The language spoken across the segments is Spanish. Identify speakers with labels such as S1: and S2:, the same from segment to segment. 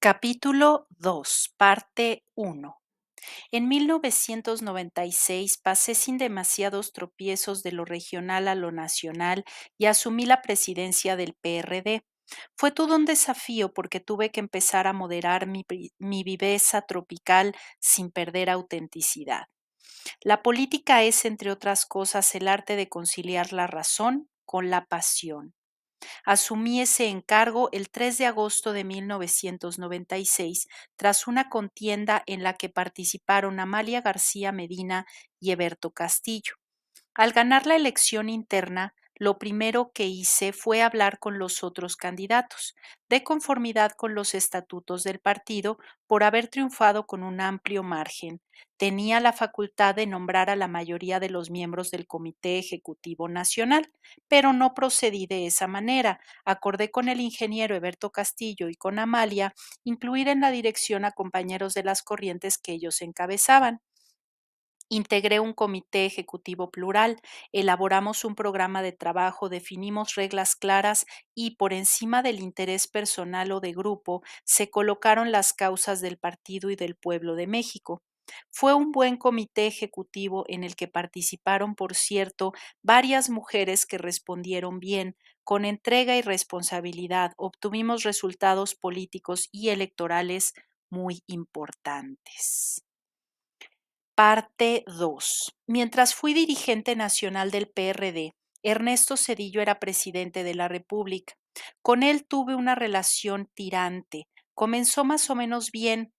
S1: Capítulo 2, parte 1. En 1996 pasé sin demasiados tropiezos de lo regional a lo nacional y asumí la presidencia del PRD. Fue todo un desafío porque tuve que empezar a moderar mi viveza tropical sin perder autenticidad. La política es, entre otras cosas, el arte de conciliar la razón con la pasión. Asumí ese encargo el 3 de agosto de 1996, tras una contienda en la que participaron Amalia García Medina y Eberto Castillo. Al ganar la elección interna, lo primero que hice fue hablar con los otros candidatos, de conformidad con los estatutos del partido por haber triunfado con un amplio margen. Tenía la facultad de nombrar a la mayoría de los miembros del Comité Ejecutivo Nacional, pero no procedí de esa manera. Acordé con el ingeniero Eberto Castillo y con Amalia incluir en la dirección a compañeros de las corrientes que ellos encabezaban. Integré un comité ejecutivo plural, elaboramos un programa de trabajo, definimos reglas claras y, por encima del interés personal o de grupo, se colocaron las causas del partido y del pueblo de México. Fue un buen comité ejecutivo en el que participaron, por cierto, varias mujeres que respondieron bien, con entrega y responsabilidad. Obtuvimos resultados políticos y electorales muy importantes. Parte 2. Mientras fui dirigente nacional del PRD, Ernesto Zedillo era presidente de la República. Con él tuve una relación tirante. Comenzó más o menos bien.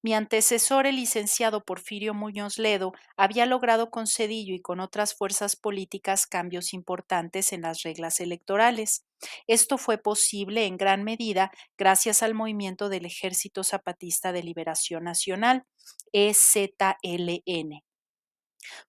S1: Mi antecesor, el licenciado Porfirio Muñoz Ledo, había logrado con Zedillo y con otras fuerzas políticas cambios importantes en las reglas electorales. Esto fue posible en gran medida gracias al movimiento del Ejército Zapatista de Liberación Nacional, EZLN,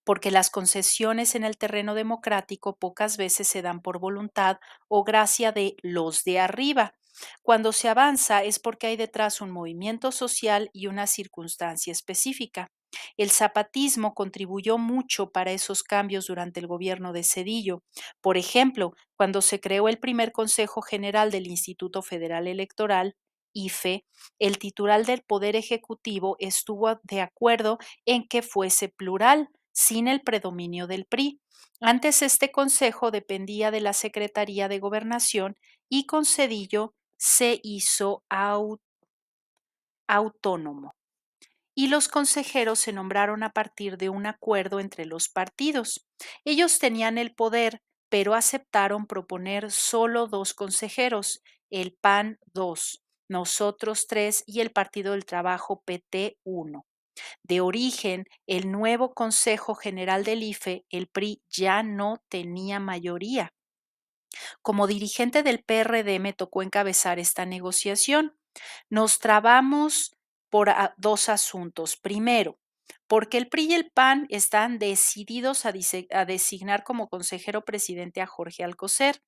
S1: porque las concesiones en el terreno democrático pocas veces se dan por voluntad o gracia de los de arriba. Cuando se avanza es porque hay detrás un movimiento social y una circunstancia específica. El zapatismo contribuyó mucho para esos cambios durante el gobierno de Zedillo. Por ejemplo, cuando se creó el primer Consejo General del Instituto Federal Electoral, IFE, el titular del Poder Ejecutivo estuvo de acuerdo en que fuese plural, sin el predominio del PRI. Antes este consejo dependía de la Secretaría de Gobernación y con Zedillo se hizo autónomo y los consejeros se nombraron a partir de un acuerdo entre los partidos. Ellos tenían el poder, pero aceptaron proponer solo dos consejeros, el PAN dos, nosotros tres y el Partido del Trabajo PT uno. De origen, el nuevo Consejo General del IFE, el PRI, ya no tenía mayoría. Como dirigente del PRD me tocó encabezar esta negociación. Nos trabamos por dos asuntos. Primero, porque el PRI y el PAN están decididos a designar como consejero presidente a Jorge Alcocer.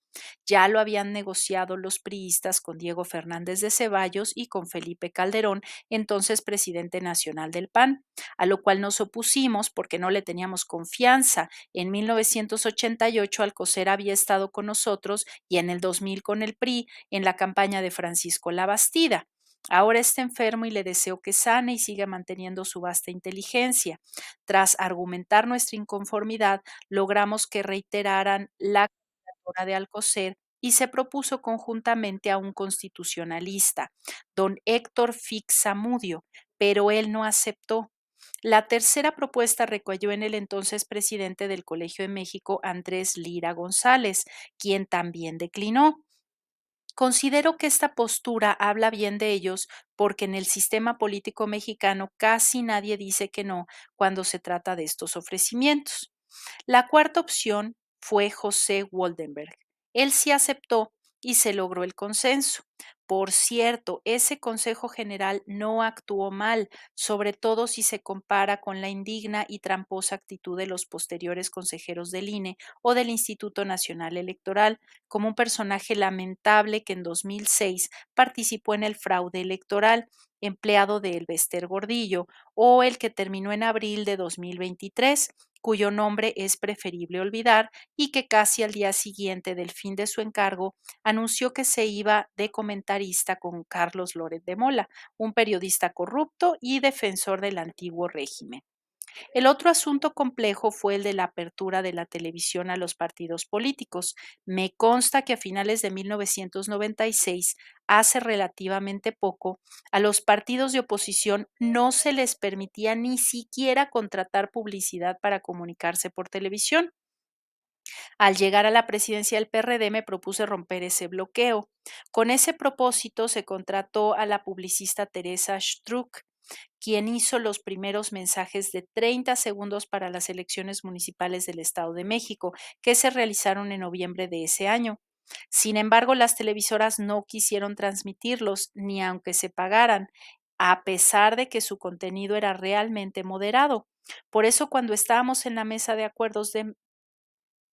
S1: Ya lo habían negociado los priistas con Diego Fernández de Ceballos y con Felipe Calderón, entonces presidente nacional del PAN, a lo cual nos opusimos porque no le teníamos confianza. En 1988 Alcocer había estado con nosotros y en el 2000 con el PRI en la campaña de Francisco Labastida. Ahora está enfermo y le deseo que sane y siga manteniendo su vasta inteligencia. Tras argumentar nuestra inconformidad, logramos que reiteraran la candidatura de Alcocer y se propuso conjuntamente a un constitucionalista, don Héctor Fix Zamudio, pero él no aceptó. La tercera propuesta recayó en el entonces presidente del Colegio de México, Andrés Lira González, quien también declinó. Considero que esta postura habla bien de ellos porque en el sistema político mexicano casi nadie dice que no cuando se trata de estos ofrecimientos. La cuarta opción fue José Woldenberg. Él sí aceptó y se logró el consenso. Por cierto, ese Consejo General no actuó mal, sobre todo si se compara con la indigna y tramposa actitud de los posteriores consejeros del INE o del Instituto Nacional Electoral, como un personaje lamentable que en 2006 participó en el fraude electoral. empleado de Elbester Gordillo, o el que terminó en abril de 2023, cuyo nombre es preferible olvidar y que casi al día siguiente del fin de su encargo anunció que se iba de comentarista con Carlos Loret de Mola, un periodista corrupto y defensor del antiguo régimen. El otro asunto complejo fue el de la apertura de la televisión a los partidos políticos. Me consta que a finales de 1996, hace relativamente poco, a los partidos de oposición no se les permitía ni siquiera contratar publicidad para comunicarse por televisión. Al llegar a la presidencia del PRD me propuse romper ese bloqueo. Con ese propósito se contrató a la publicista Teresa Struck, quien hizo los primeros mensajes de 30 segundos para las elecciones municipales del Estado de México, que se realizaron en noviembre de ese año. Sin embargo, las televisoras no quisieron transmitirlos, ni aunque se pagaran, a pesar de que su contenido era realmente moderado. Por eso, cuando estábamos en la mesa de acuerdos de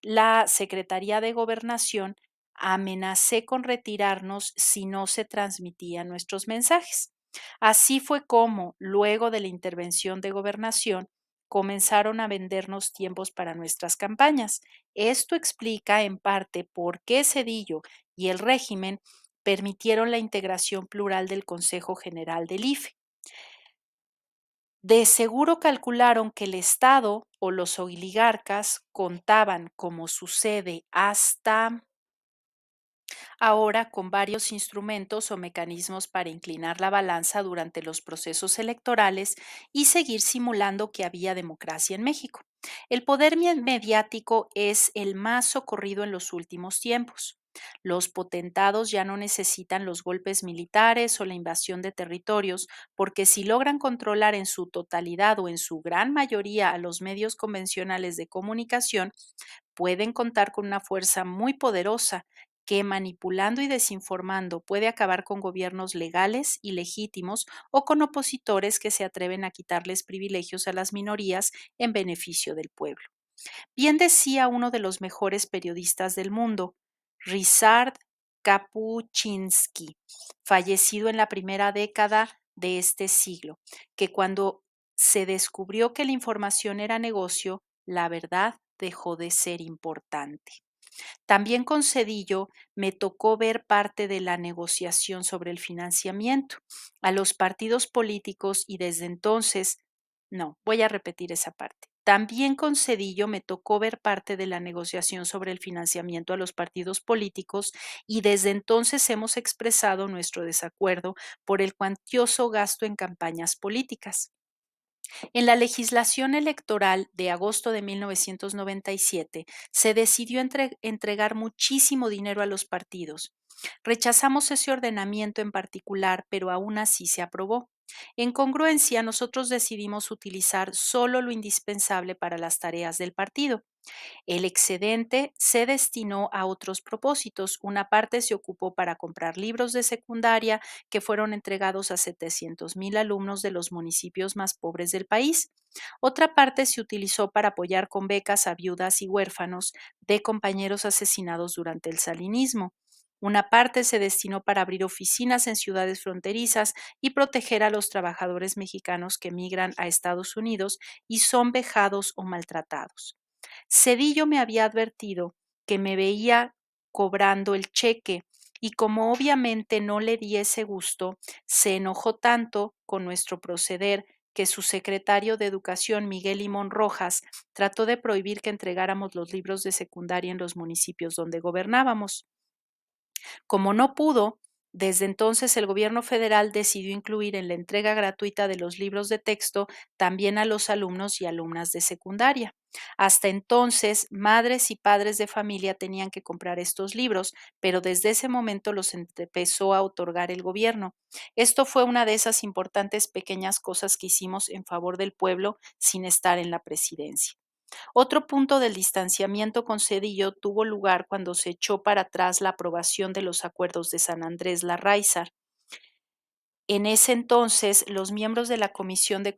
S1: la Secretaría de Gobernación, amenacé con retirarnos si no se transmitían nuestros mensajes. Así fue como, luego de la intervención de Gobernación, comenzaron a vendernos tiempos para nuestras campañas. Esto explica en parte por qué Cedillo y el régimen permitieron la integración plural del Consejo General del IFE. De seguro calcularon que el Estado o los oligarcas contaban, como sucede hasta ahora, con varios instrumentos o mecanismos para inclinar la balanza durante los procesos electorales y seguir simulando que había democracia en México. El poder mediático es el más socorrido en los últimos tiempos. Los potentados ya no necesitan los golpes militares o la invasión de territorios, porque si logran controlar en su totalidad o en su gran mayoría a los medios convencionales de comunicación, pueden contar con una fuerza muy poderosa que, manipulando y desinformando, puede acabar con gobiernos legales y legítimos o con opositores que se atreven a quitarles privilegios a las minorías en beneficio del pueblo. Bien decía uno de los mejores periodistas del mundo, Ryszard Kapuczynski, fallecido en la primera década de este siglo, que cuando se descubrió que la información era negocio, la verdad dejó de ser importante. También con Cedillo me tocó ver parte de la negociación sobre el financiamiento a los partidos políticos y desde entonces, no, voy a repetir esa parte. También con Cedillo me tocó ver parte de la negociación sobre el financiamiento a los partidos políticos y desde entonces hemos expresado nuestro desacuerdo por el cuantioso gasto en campañas políticas. En la legislación electoral de agosto de 1997 se decidió entregar muchísimo dinero a los partidos. Rechazamos ese ordenamiento en particular, pero aún así se aprobó. En congruencia, nosotros decidimos utilizar solo lo indispensable para las tareas del partido. El excedente se destinó a otros propósitos. Una parte se ocupó para comprar libros de secundaria que fueron entregados a 700,000 alumnos de los municipios más pobres del país. Otra parte se utilizó para apoyar con becas a viudas y huérfanos de compañeros asesinados durante el salinismo. Una parte se destinó para abrir oficinas en ciudades fronterizas y proteger a los trabajadores mexicanos que migran a Estados Unidos y son vejados o maltratados. Cedillo me había advertido que me veía cobrando el cheque y como obviamente no le di ese gusto, se enojó tanto con nuestro proceder que su secretario de Educación, Miguel Limón Rojas, trató de prohibir que entregáramos los libros de secundaria en los municipios donde gobernábamos. Como no pudo, desde entonces el gobierno federal decidió incluir en la entrega gratuita de los libros de texto también a los alumnos y alumnas de secundaria. Hasta entonces, madres y padres de familia tenían que comprar estos libros, pero desde ese momento los empezó a otorgar el gobierno. Esto fue una de esas importantes pequeñas cosas que hicimos en favor del pueblo sin estar en la presidencia. Otro punto del distanciamiento con Cedillo tuvo lugar cuando se echó para atrás la aprobación de los acuerdos de San Andrés Larráizar. En ese entonces, los miembros de la Comisión de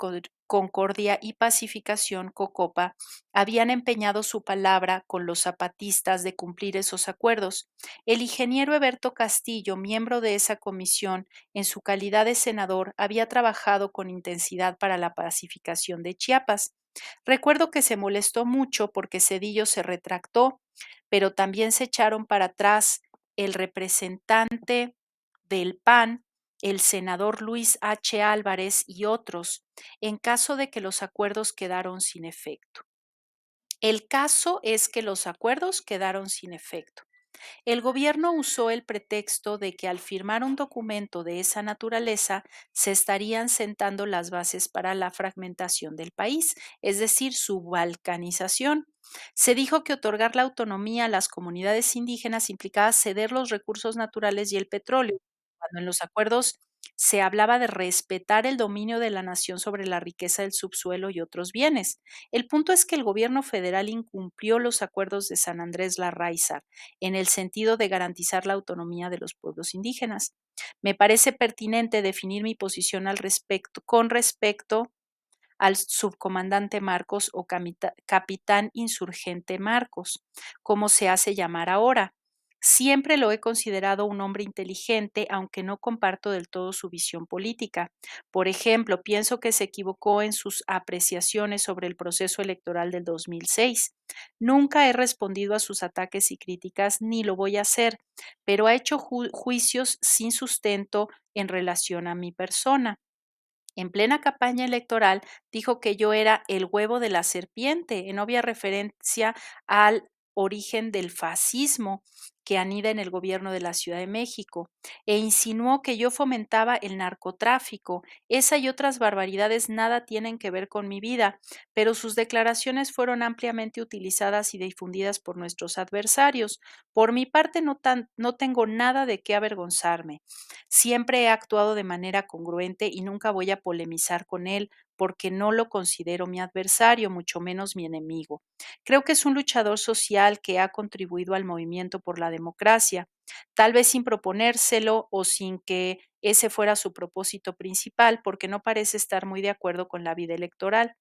S1: Concordia y Pacificación, COCOPA, habían empeñado su palabra con los zapatistas de cumplir esos acuerdos. El ingeniero Eberto Castillo, miembro de esa comisión, en su calidad de senador, había trabajado con intensidad para la pacificación de Chiapas. Recuerdo que se molestó mucho porque Zedillo se retractó, pero también se echaron para atrás el representante del PAN, el senador Luis H. Álvarez y otros, en caso de que los acuerdos quedaron sin efecto. El caso es que los acuerdos quedaron sin efecto. El gobierno usó el pretexto de que al firmar un documento de esa naturaleza se estarían sentando las bases para la fragmentación del país, es decir, su balcanización. Se dijo que otorgar la autonomía a las comunidades indígenas implicaba ceder los recursos naturales y el petróleo, cuando en los acuerdos se hablaba de respetar el dominio de la nación sobre la riqueza del subsuelo y otros bienes. El punto es que el gobierno federal incumplió los acuerdos de San Andrés Larraíza en el sentido de garantizar la autonomía de los pueblos indígenas. Me parece pertinente definir mi posición con respecto al subcomandante Marcos o capitán insurgente Marcos, como se hace llamar ahora. Siempre lo he considerado un hombre inteligente, aunque no comparto del todo su visión política. Por ejemplo, pienso que se equivocó en sus apreciaciones sobre el proceso electoral del 2006. Nunca he respondido a sus ataques y críticas, ni lo voy a hacer, pero ha hecho juicios sin sustento en relación a mi persona. En plena campaña electoral dijo que yo era el huevo de la serpiente, en obvia referencia al origen del fascismo que anida en el gobierno de la Ciudad de México, e insinuó que yo fomentaba el narcotráfico. Esa y otras barbaridades nada tienen que ver con mi vida, pero sus declaraciones fueron ampliamente utilizadas y difundidas por nuestros adversarios. Por mi parte, no tengo nada de qué avergonzarme. Siempre he actuado de manera congruente y nunca voy a polemizar con él porque no lo considero mi adversario, mucho menos mi enemigo. Creo que es un luchador social que ha contribuido al movimiento por la democracia, tal vez sin proponérselo o sin que ese fuera su propósito principal, porque no parece estar muy de acuerdo con la vida electoral.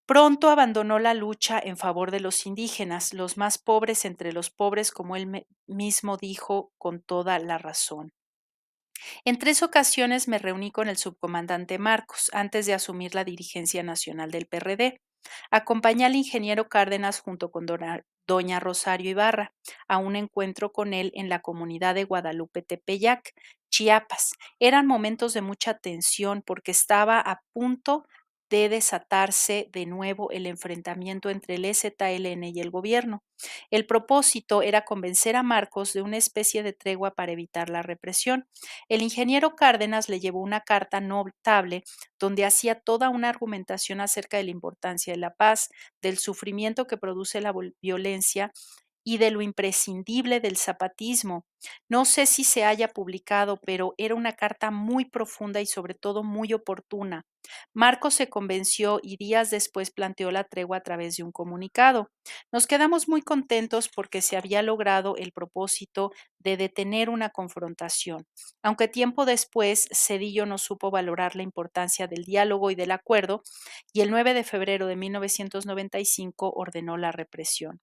S1: Pronto abandonó la lucha en favor de los indígenas, los más pobres entre los pobres, como él mismo dijo con toda la razón. En 3 ocasiones me reuní con el subcomandante Marcos antes de asumir la dirigencia nacional del PRD. Acompañé al ingeniero Cárdenas junto con doña Rosario Ibarra a un encuentro con él en la comunidad de Guadalupe Tepeyac, Chiapas. Eran momentos de mucha tensión porque estaba a punto de desatarse de nuevo el enfrentamiento entre el EZLN y el gobierno. El propósito era convencer a Marcos de una especie de tregua para evitar la represión. El ingeniero Cárdenas le llevó una carta notable donde hacía toda una argumentación acerca de la importancia de la paz, del sufrimiento que produce la violencia y de lo imprescindible del zapatismo. No sé si se haya publicado, pero era una carta muy profunda y sobre todo muy oportuna. Marcos se convenció y días después planteó la tregua a través de un comunicado. Nos quedamos muy contentos porque se había logrado el propósito de detener una confrontación, aunque tiempo después Zedillo no supo valorar la importancia del diálogo y del acuerdo, y el 9 de febrero de 1995 ordenó la represión.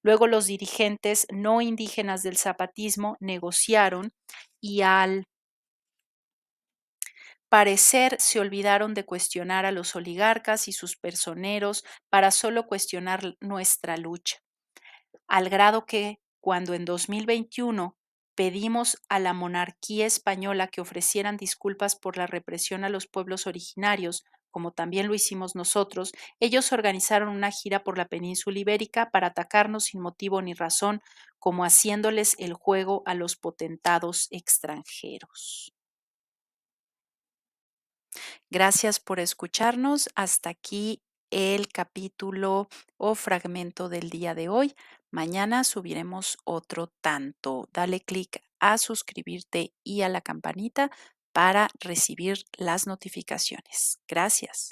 S1: Luego los dirigentes no indígenas del zapatismo negociaron y al parecer se olvidaron de cuestionar a los oligarcas y sus personeros para solo cuestionar nuestra lucha, al grado que cuando en 2021 pedimos a la monarquía española que ofrecieran disculpas por la represión a los pueblos originarios, como también lo hicimos nosotros, ellos organizaron una gira por la península ibérica para atacarnos sin motivo ni razón, como haciéndoles el juego a los potentados extranjeros. Gracias por escucharnos. Hasta aquí el capítulo o fragmento del día de hoy. Mañana subiremos otro tanto. Dale clic a suscribirte y a la campanita para recibir las notificaciones. Gracias.